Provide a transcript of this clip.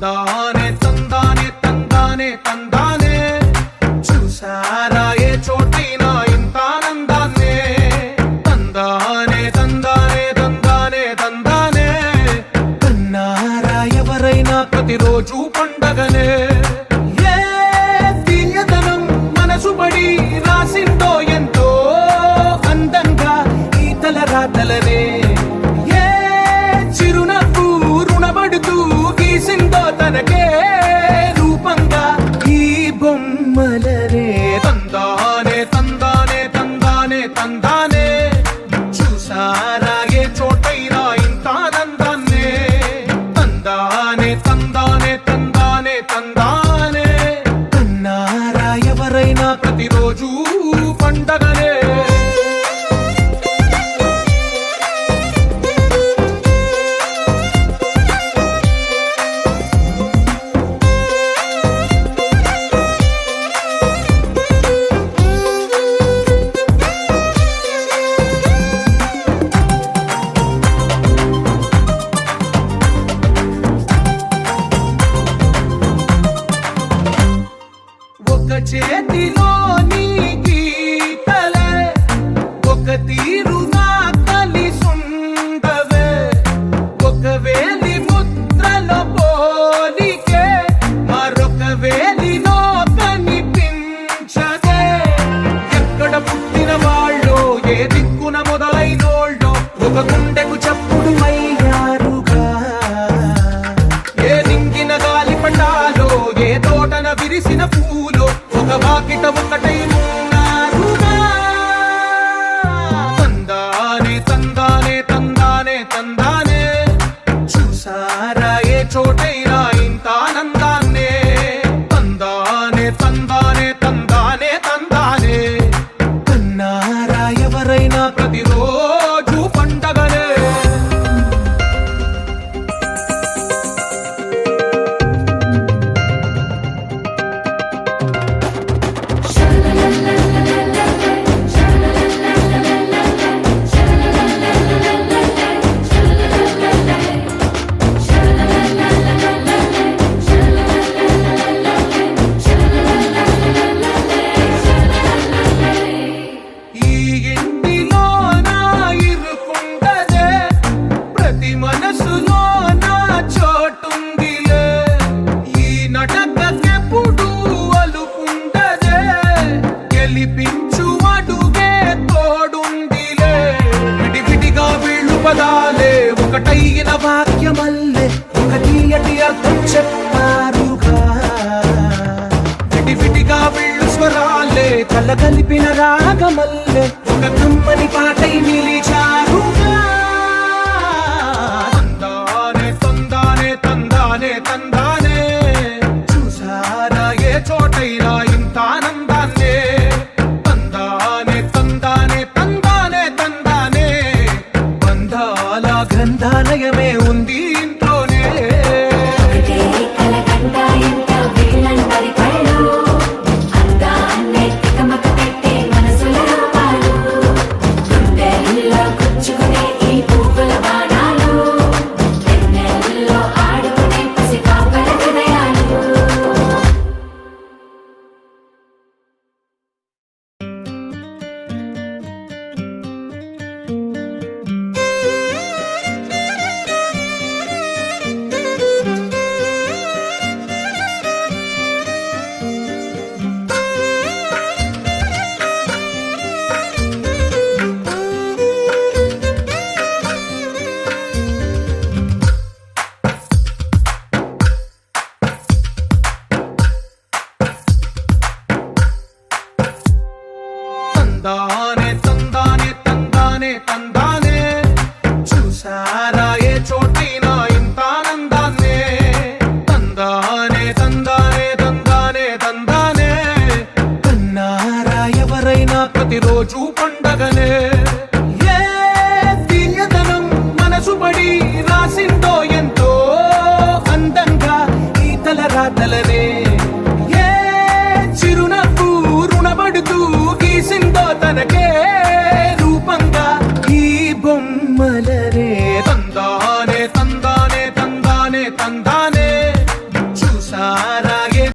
తందానే తందానే తందానే తందానే చూసారా ఏ చోటైనా ఇంత ఆనందాన్నే తందానే తందానే తందానే తందానే కన్నారా ఎవరైనా ప్రతిరోజు పండగనే ఏ తీయదనం మనసు పడి రాసిందో ఎంతో అందంగా ఈ తలరాతలనే తనకే రూపంగా ఈ బొమ్మలనే తందానే తందానే తందానే తందానే చూసారా ఏ చోటైనా ఇంత ఆనందాన్నే తందానే తందానే తందానే తందానే కన్నారా ఎవరైనా ప్రతిరోజు పండగనే చేతిలో నీ గీతలే ఒక తీరుగా కలిసుండవే ఒక వేలి ముద్రలో పోలికే మరొక వేలిలో కనిపించదే ఎక్కడ పుట్టిన వాళ్ళో ఏ దిక్కున మొదలైనోళ్ళో ఒక గుండెకు చప్పుడు అయ్యారుగా ఏ నింగిన గాలి పటాలో ఏ తోటన విరిసిన పూలో ఒక వాకిట ఒకటై ఉన్నారుగా తందానే తందానే తందానే తందానే చూసారా ఏ చోటైనా ఇంత ఆనందాన్నే తందానే తందానే తందానే తందానే కన్నారా ఎవరైనా ప్రతిరోజు పండగనే పదాలే ఒకటైన వాక్యమల్లే ఒక తీయటి అర్థం చెప్పారుగా విడివిడిగా వీళ్ళు స్వరాలే కలగలిపిన రాగమల్లే ఒక కమ్మని పాటై నిలిచారుగా తందానే తందానే తందానే తందానే చూసారా ఏ చోటైనా ఇంత ఆనందాన్నే తందానే తందానే తందానే తందానే గ్రంథాలయమే ఉంది ఇంట్లోనే తందానే తందానే తందానే తందానే చూసారా ఏ చోటైనా ఇంత ఆనందాన్నే తందానే తందానే తందానే తందానే కన్నారా ఎవరైనా ప్రతిరోజు పండగనే